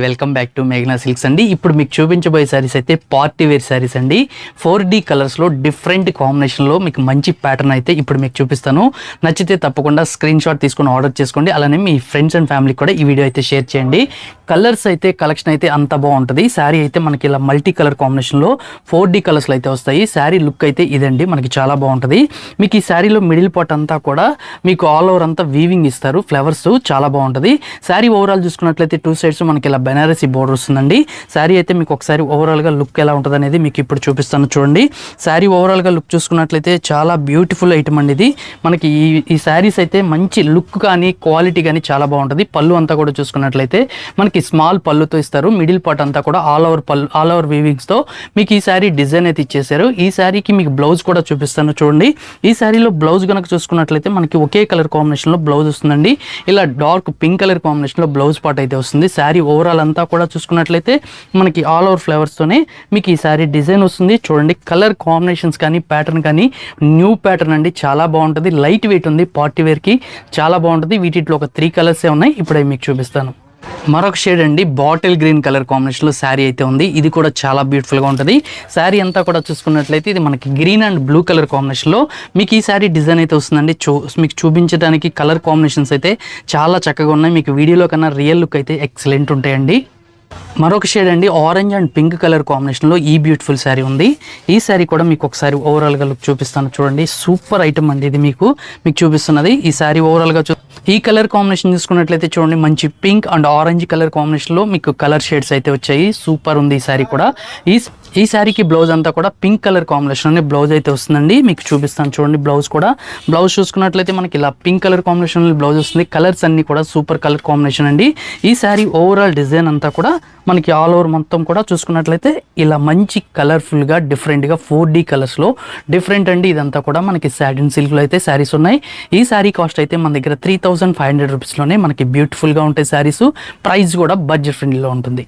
Welcome back to మేఘనా silks అండి. ఇప్పుడు మీకు చూపించబోయే శారీస్ అయితే పార్టీ వేర్ శారీస్ అండి. 4D కలర్స్లో డిఫరెంట్ కాంబినేషన్లో మీకు మంచి ప్యాటర్న్ అయితే ఇప్పుడు మీకు చూపిస్తాను. నచ్చితే తప్పకుండా స్క్రీన్ షాట్ తీసుకొని ఆర్డర్ చేసుకోండి. అలానే మీ ఫ్రెండ్స్ అండ్ ఫ్యామిలీకి కూడా ఈ వీడియో అయితే షేర్ చేయండి. కలర్స్ అయితే కలెక్షన్ అయితే అంత బాగుంటుంది. శారీ అయితే మనకి ఇలా మల్టీ కలర్ కాంబినేషన్లో 4D కలర్స్లో అయితే వస్తాయి. శారీ లుక్ అయితే ఇదండి, మనకి చాలా బాగుంటుంది. మీకు ఈ శారీలో మిడిల్ పార్ట్ అంతా కూడా మీకు ఆల్ ఓవర్ అంతా వీవింగ్ ఇస్తారు, ఫ్లవర్స్ చాలా బాగుంటుంది. శారీ ఓవరాల్ చూసుకున్నట్లయితే 2 సైడ్స్ మనకి ఇలా బెనారసీ బోర్డర్ వస్తుందండి. శారీ అయితే మీకు ఒకసారి ఓవరాల్గా లుక్ ఎలా ఉంటుంది అనేది మీకు ఇప్పుడు చూపిస్తాను చూడండి. శారీ ఓవరాల్గా లుక్ చూసుకున్నట్లయితే చాలా బ్యూటిఫుల్ ఐటమ్ అండి ఇది. మనకి ఈ శారీస్ అయితే మంచి లుక్ కానీ క్వాలిటీ కానీ చాలా బాగుంటుంది. పళ్ళు అంతా కూడా చూసుకున్నట్లయితే మనకి స్మాల్ పళ్ళుతో ఇస్తారు. మిడిల్ పార్ట్ అంతా కూడా ఆల్ ఓవర్ వీవింగ్స్తో మీకు ఈ శారీ డిజైన్ అయితే ఇచ్చేసారు. ఈ శారీకి మీకు బ్లౌజ్ కూడా చూపిస్తాను చూడండి. ఈ శారీలో బ్లౌజ్ కనుక చూసుకున్నట్లయితే మనకి ఒకే కలర్ కాంబినేషన్లో బ్లౌజ్ వస్తుందండి. ఇలా డార్క్ పింక్ కలర్ కాంబినేషన్లో బ్లౌజ్ పార్ట్ అయితే వస్తుంది. శారీ ఓవరాల్ అంతా కూడా చూసుకున్నట్లయితే మనకి ఆల్ ఓవర్ ఫ్లవర్స్తోనే మీకు ఈ శారీ డిజైన్ వస్తుంది చూడండి. కలర్ కాంబినేషన్స్ కానీ ప్యాటర్న్ కానీ న్యూ ప్యాటర్న్ అండి, చాలా బాగుంటుంది. లైట్ వెయిట్ ఉంది, పార్టీ వేర్కి చాలా బాగుంటుంది. వీటిలో ఒక 3 కలర్సే ఉన్నాయి, ఇప్పుడు మీకు చూపిస్తాను. మరొక షేడ్ అండి, బాటిల్ గ్రీన్ కలర్ కాంబినేషన్లో శారీ అయితే ఉంది. ఇది కూడా చాలా బ్యూటిఫుల్గా ఉంటుంది. శారీ అంతా కూడా చూసుకున్నట్లయితే ఇది మనకి గ్రీన్ అండ్ బ్లూ కలర్ కాంబినేషన్లో మీకు ఈ శారీ డిజైన్ అయితే వస్తుందండి. మీకు చూపించడానికి కలర్ కాంబినేషన్స్ అయితే చాలా చక్కగా ఉన్నాయి. మీకు వీడియోలో కన్నా రియల్ లుక్ అయితే ఎక్సలెంట్ ఉంటాయండి. మరొక షేడ్ అండి, ఆరెంజ్ అండ్ పింక్ కలర్ కాంబినేషన్లో ఈ బ్యూటిఫుల్ శారీ ఉంది. ఈ శారీ కూడా మీకు ఒకసారి ఓవరాల్గా లుక్ చూపిస్తాను చూడండి. సూపర్ ఐటమ్ అండి ఇది. మీకు చూపిస్తున్నది ఈ శారీ ఓవరాల్గా ఈ కలర్ కాంబినేషన్ చూసుకున్నట్లయితే చూడండి, మంచి పింక్ అండ్ ఆరెంజ్ కలర్ కాంబినేషన్లో మీకు కలర్ షేడ్స్ అయితే వచ్చాయి. సూపర్ ఉంది ఈ శారీ కూడా. ఈ శారీకి బ్లౌజ్ అంతా కూడా పింక్ కలర్ కాంబినేషన్ బ్లౌజ్ అయితే వస్తుందండి. మీకు చూపిస్తాను చూడండి. బ్లౌజ్ చూసుకున్నట్లయితే మనకి ఇలా పింక్ కలర్ కాంబినేషన్ బ్లౌజ్ వస్తుంది. కలర్స్ అన్ని కూడా సూపర్ కలర్ కాంబినేషన్ అండి. ఈ శారీ ఓవరాల్ డిజైన్ అంతా కూడా మనకి ఆల్ ఓవర్ మొత్తం కూడా చూసుకున్నట్లయితే ఇలా మంచి కలర్ఫుల్గా డిఫరెంట్గా 4D కలర్స్లో డిఫరెంట్ అండి. ఇదంతా కూడా మనకి సాటిన్ సిల్క్లో అయితే శారీస్ ఉన్నాయి. ఈ శారీ కాస్ట్ అయితే మన దగ్గర 3500 రూపీస్లోనే మనకి బ్యూటిఫుల్గా ఉంటాయి శారీస్. ప్రైస్ కూడా బడ్జెట్ ఫ్రెండ్లీలో ఉంటుంది.